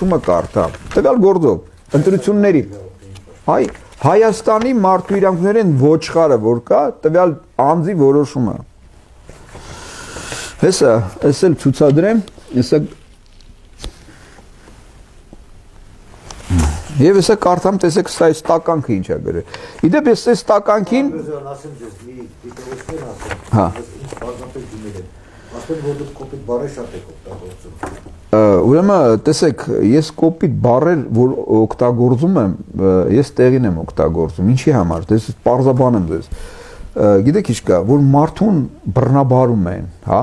որոշումը կարդամ։ Տվյալ գործով ընտրությունների Հայաստանի մարդու իրավունքների ոչխարը որ կա, տվյալ անձի որոշումը։ Հեսա, ես էլ ցուցադրեմ, հեսա Եվ հեսա կարդամ, տեսեք սա այս տականքը ինչ է գրել։ Իդեպ ես այս տականքին Ուրեմն տեսեք, ես կոպիտ բառեր, որ օգտագործում եմ, ես տեղին եմ օգտագործում, ինչի համար, դες պարզաբանեմ ձեզ։ Գիտեք ինչ կա, որ մարդուն բռնաբարում են, հա,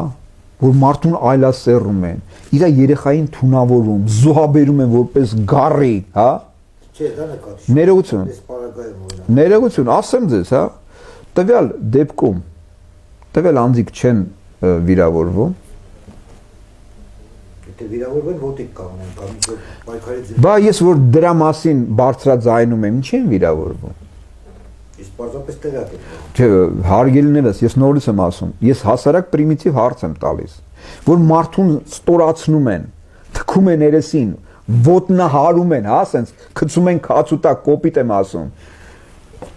որ մարդուն այլասերում են, իր երեխային թունավորում, զոհաբերում են որպես գառի, հա։ Ներողություն, ներողություն, ասեմ ձեզ, հա, տվյալ դեպքում, տվյալ անձիկ չեն վիրավորվում, Բա ես որ դրա մասին բարձրաձայնում եմ, ինչի են վիրավորվում։ Իսկ պարզապես տեղյակ եք։ Հարգելիներս, ես նորից եմ ասում, ես հասարակ պրիմիտիվ հարց եմ տալիս, որ մարդուն ստորացնում են, թքում են երեսին, ոտնահարում են, հա, ասենց գցում են քացուտակ, կոպիտ եմ ասում։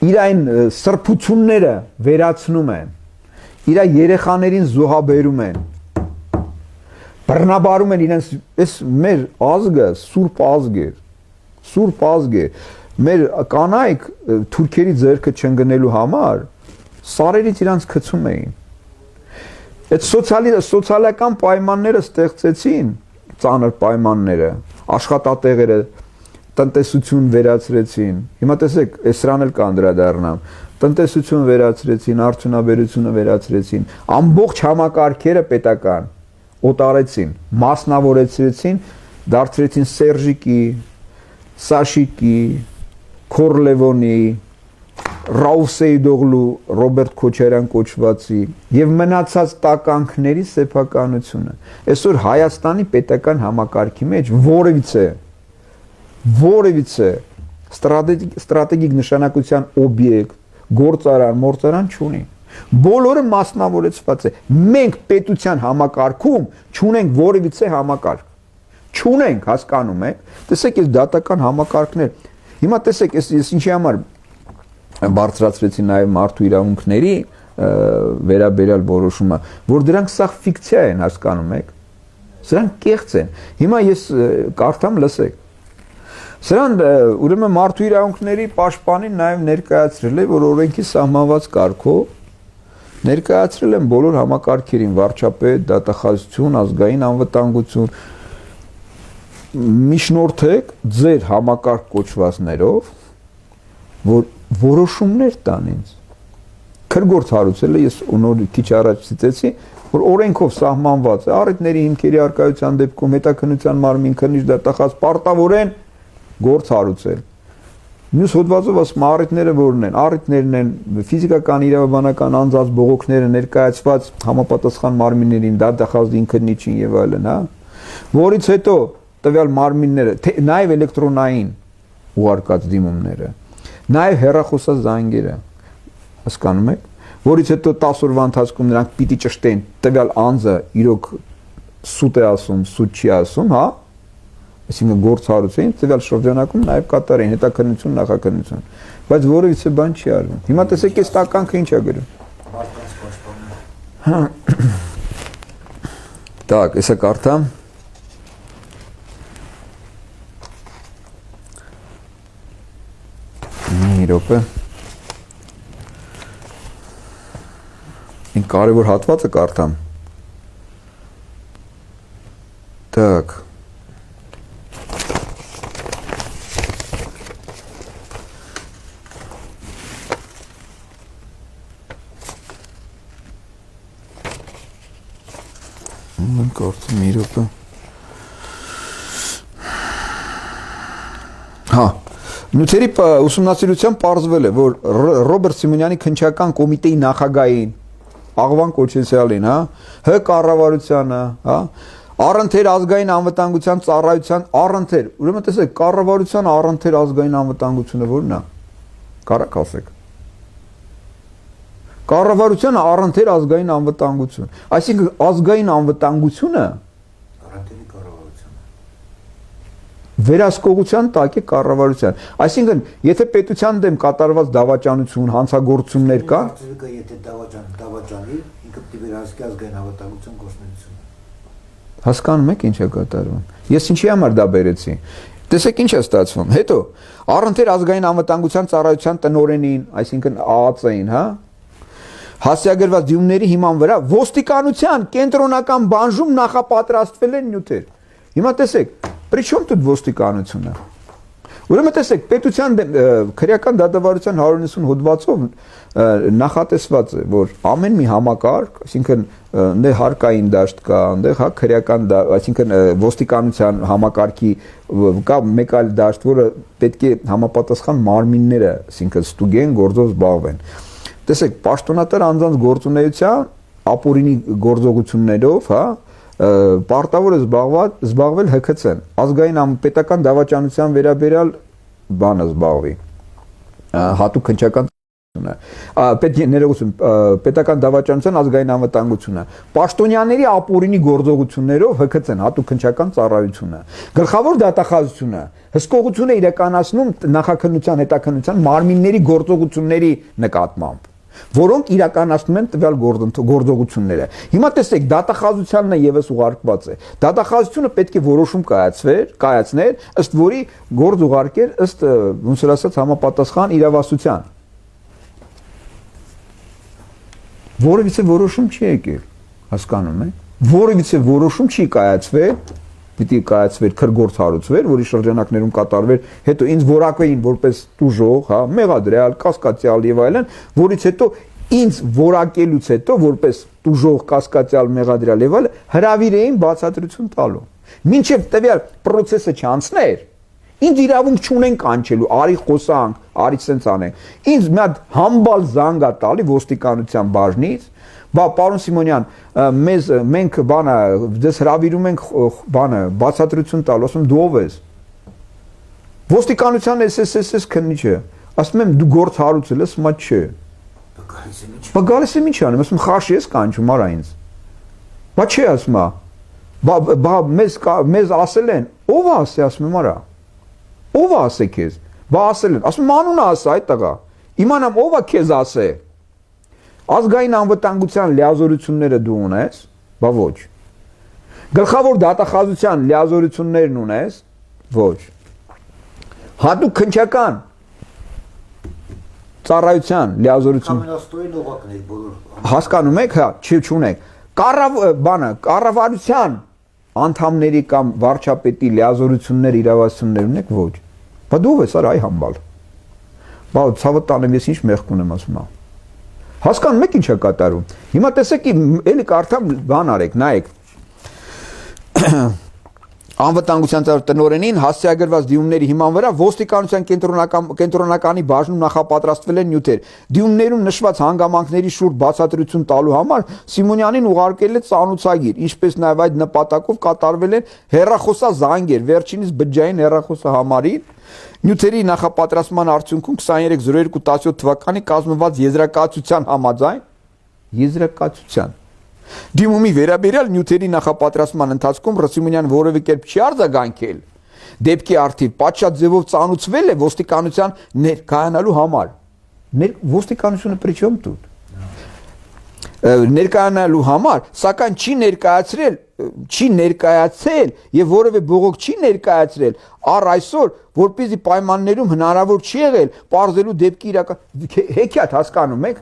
Իր այն սրբությունները վերացնում են, իր երեխաներին զոհաբերում են։ Բռնաբարում են իրենց, այս մեր ազգը սուրբ ազգ է, սուրբ ազգ է, մեր կանայք թուրքերի ձեռքը չընկնելու համար սարերից իրանց գցում էին։ Այդ սոցիալական պայմանները ստեղծեցին, ծանր պայմանները, աշխատատեղերը, տնտեսություն վերացրեցին։ Հիմա տեսեք, սրան էլ կանդրադառնամ, տնտեսություն վերացրեցին, արդյունաբերությունը վերացրեցին, ամբողջ համակարգերը պետական օտարեցին, մասնավորեցրեցին, դարձրեցին Սերժիկի, Սաշիկի, Քորլևոնի, Ռաուֆ Սեյդօղլու, Ռոբերտ Քոչարյան կոչվածի եւ մնացած տականքների սեփականությունը։ Այսօր Հայաստանի պետական համակարգի մեջ որևիցե ստրատեգիկ նշանակության օբյեկտ, գործարան, մորձարան չունի։ Բոլորը մասնավորեցված է։ Մենք պետության համակարգում չունենք որևիցե համակարգ։ Չունենք, հասկանում եք։ Տեսեք, այս դատական համակարգներ։ Հիմա տեսեք, ես ինչի համար բարձրացրեցի նաև մարդու իրավունքների վերաբերյալ որոշումը, որ դրանք սա ֆիկցիա են, հասկանում եք։ Սրանք կեղծ են։ Հիմա ես կարդամ, լսեք։ Սրան ուրեմն մարդու իրավունքների պաշտպանին նաև ներկայացրել է, որ օրենքի սահմանված կարգով ներկայացրել են բոլոր համակարգերին, վարչապետ, դատախազություն, ազգային անվտանգություն, միջնորդեք ձեր համակարգ կոչվածներով, որ որոշումներ տան ինձ։ Քրգործ հարուցել է, ես նոր քիչ առաջ ցույցեցի, որ օրենքով սահմանված է, առիթների հիմքերի առկայության դեպքում հետաքննության մարմին քննիչ դատախազ պարտավոր են գործ հարուցել։ Մյուս հոդվածով ասում առիթները որն են, առիթներն են ֆիզիկական, իրավաբանական անձանց բողոքները ներկայացված համապատասխան մարմիններին, դատախազին, քննիչին եւ այլն, հա, որից հետո տվյալ մարմինները, նաեւ էլեկտրոնային ուղարկած դիմումները, նաեւ հեռախոսազանգերը, հասկանում եք, որից հետո 10 օրվա ընթացքում նրանք պիտի ճշտեն տվյալ անձը իրոք սուտ է ասում, սուտ չի ասում, հա, այսինքն գործ հարուցային, տվյալ շրջանակում նաև կատարեն հետաքննություն, նախաքննություն, բայց որևիցե բան չի արվում։ Հիմա տեսեք, այս տականքը ինչ է գրում։ Так, հեսա կարդամ։ Մի րոպե։ Ինչ կարևոր հատվածը կարդամ։ Так. Կարծում մի րոպե։ Հա, նյութերի ուսումնասիրությամբ պարզվել է, որ Ռոբերտ Սիմոնյանի քննչական կոմիտեի նախագահին, Աղվան Կոչեցյալին, հա, Հ կառավարությանը, հա, առընթեր ազգային անվտանգության ծառայության առընթեր, ուրեմն տեսեք, կառավարության առընթեր ազգային անվտանգությունը որն է։ Կարաք ասեք։ Կառավարության առընթեր ազգային անվտանգություն, այսինքն ազգային անվտանգությունը վերահսկողության տակ է կառավարության։ Այսինքն, եթե պետության դեմ կատարված դավաճանություն, հանցագործություններ կան, եթե դավաճանի, ինքը պիտի վերահսկի ազգային անվտանգության գործունեությունը։ հասկանում եք ինչ է կատարվում։ Ես ինչի համար դա բերեցի։ Տեսեք ինչ է ստացվում։ Հետո առընթեր ազգային անվտանգության ծառայության տնօրենին, այսինքն ԱԱԾ-ին, հա, հասցեագրված դիմումների հիման վրա ոստիկանության կենտրոնական բանջում նախապատրաստվել են նյութեր։ Հիմա տեսեք, Причем тут ոստիկանությունը։ Ուրեմն տեսեք, պետության քրեական դատավարության 190 հոդվածով նախատեսված է, որ ամեն մի համակարգ, այսինքն այնտեղ հարկային դաշտ կա, այնտեղ հա քրեական, այսինքն ոստիկանության համակարգի կա մեկ այլ դաշտ, որը պետք է համապատասխան մարմինները, այսինքն ստուգեն, գործով զբաղվեն։ Տեսեք, պաշտոնատար անձանց գործունեության ապօրինի գործողություններով, հա, պարտավոր է զբաղվել ՀՔՑ-ն, ազգային պետական դավաճանության վերաբերյալ բանը զբաղվի, հատուկ քննչական պետական դավաճանության ազգային անվտանգությունը, պաշտոնյաների ապօրինի գործողություններով ՀՔՑ-ն, հատուկ քննչական ծառայությունը, գլխավոր դատախազությունը, հսկողություն է իրականացնում նախաքննության, հետաքննության մարմինների գործողությունների նկատմամբ, որոնք իրականացնում են տվյալ գործողությունները։ Հիմա տեսեք, դատախազությանն է եւս ուղարկված է։ Դատախազությունը պետք է որոշում կայացներ, ըստ որի գործ ուղարկեր ըստ ոնց որ ասած համապատասխան իրավասության։ Որևիցե որոշում չի եկել, հասկանում եք։ Որևիցե որոշում չի կայացվել, պիտի կայացվեր քրգործ հարուցվեր, որի շրջանակներում կատարվեր, հետո ինձ որակային որպես տուժող, հա, մեղադրյալ, կասկածյալ եւ այլն, որից հետո ինձ որակելուց հետո որպես տուժող, կասկածյալ, մեղադրյալ եւ այլն հրավիրեին բացատրություն տալու։ Մինչեւ տվյալ process-ը չանցներ, ինձ իրավունք չունեն կանչելու, արի խոսանք, արի սենց անենք։ Ինձ մի հատ համբալ զանգ է տալի ոստիկանության բաժնից, բա պարոն Սիմոնյան, մենք բանը դες հրավիրում ենք բանը բացատրություն տալու, ասում դու ով ես։ Ոստիկանության SSS քննիչը, ասում եմ դու գործ հարուցել ես, մա չէ։ Բա գալիս եմ ինչ անեմ, ասում խաշի ես կանչում, արա ինձ։ Բա չէ ասում է։ Բա մեզ ասել են, ով է ասի, ասում եմ արա։ Ով է ասե քեզ։ Բա ասել են, ասում անունը ասա այդ տղա։ Իմանամ ով է քեզ ասե։ Ազգային անվտանգության լիազորությունները դու ունես, բա ոչ։ Գլխավոր դատախազության լիազորություններն ունես, ոչ։ Հատուկ քննչական ծառայության լիազորություն։ Ամենաստորին օղակն է բոլոր։ Հասկանում եք, հա, չունեք։ Կառավարության անդամների կամ վարչապետի լիազորություններ, իրավասություններ ունեք, ոչ։ Բա դու ես արա այ համբալ։ Բա ցավը տանեմ ես ինչ մեղք ունեմ ասում ա։ Հասկանում եք ինչ է կատարում։ Հիմա տեսեք, էլի կարդամ բան արեք, նայեք։ Անվտանգության տնօրենին հասցեագրված դիմումների հիման վրա ոստիկանության կենտրոնականի բաժնում նախապատրաստվել են նյութեր։ Դիմումներում նշված հանգամանքների շուրջ բացատրություն տալու համար Սիմոնյանին ուղարկել է ծանուցագիր, ինչպես նաև այդ նպատակով կատարվել են հեռախոսազանգեր, վերջինիս բջջային հեռախոսահամարի նյութերի նախապատրաստման արդյունքում 23/02/17 թվականի կազմված եզրակացության համաձայն եզրակացության Դիմումի վերաբերյալ նյութերի նախապատրաստման ընթացքում Սիմոնյանը որևէ կերպ չի արձագանքել դեպքի արդիվ պատշաճ ձևով ծանուցվել է ոստիկանության ներկայանալու համար։ Ոստիկանությունը при чем тут? Ներկայանալու համար, սակայն չի ներկայացել եւ որևէ բողոք չի ներկայացրել առ այսօր, որպեսզի պայմաններում հնարավոր չի եղել պարզելու դեպքի իրական հեքիաթ հասկանում եք։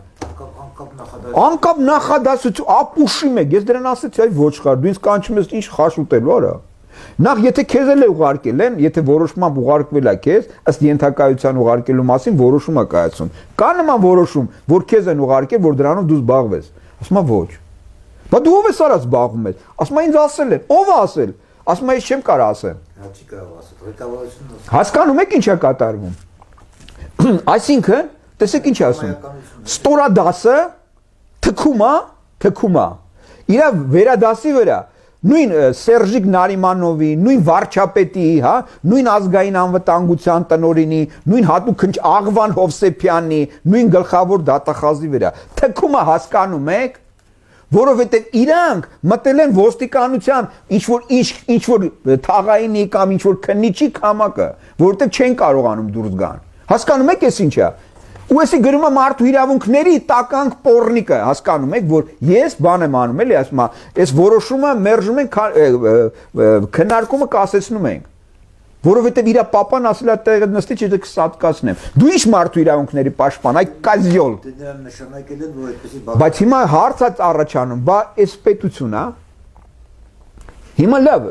Անկապ նախադասություն, ապուշիմ եք, ես դրան ասեցի, այ ոչխար, դու ինձ կանչում ես ինչ խաշ ուտելու, արա։ Նախ եթե քեզ էլ է ուղարկել են, եթե որոշմամբ ուղարկվել է քեզ, ըստ ենթակայության ուղարկելու մասին որոշում է կայացում։ Կա նման որոշում, որ քեզ են ուղարկել, որ դրանով դու զբաղվես։ Ասում է ոչ։ Բա դու ով ես արա զբաղվում ես։ Ասում է ինձ ասել են, ով է ասել։ Ասում է ես չեմ կարող ասեմ։ Չի կարող ասել, ղեկավարությունը։ Հասկանում եք ինչ է կատարվում։ Այսինքն, տեսեք ինչ ասում։ Ստորադասը թքում է։ Իրա վերադասի վրա նույն Սերժիկ Նարիմանովի, նույն վարչապետի, հա, նույն ազգային անվտանգության տնօրենի, նույն հատուկ Աղվան Հովսեփյանի, նույն գլխավոր դատախազի վրա թքում է, հասկանում եք, որովհետև իրանք մտել են ոստիկանության ինչ որ թաղայինի կամ ինչ որ քննիչի կամակը, որովհետև չեն կարողանում դուրս գան։ Հասկանում եք էս ինչա։ Ու էսի գրում է մարդու իրավունքների տականք պոռնիկը, հասկանում եք, որ ես բան եմ անում, էլի ասում եմ, այս որոշումը մերժում ենք, քննարկումը կասեցնում ենք։ Որովհետև իր պապան ասել է տեղը նստի, չէ՞ դե կսատկացնեմ։ Դու ի՞նչ մարդու իրավունքների պաշտպան, այ կազյոլ։ Դե նրան նշանակել են, որ այդպեսի Բայց հիմա հարց է առաջանում, բա այս պետություն, հա։ Հիմա լավ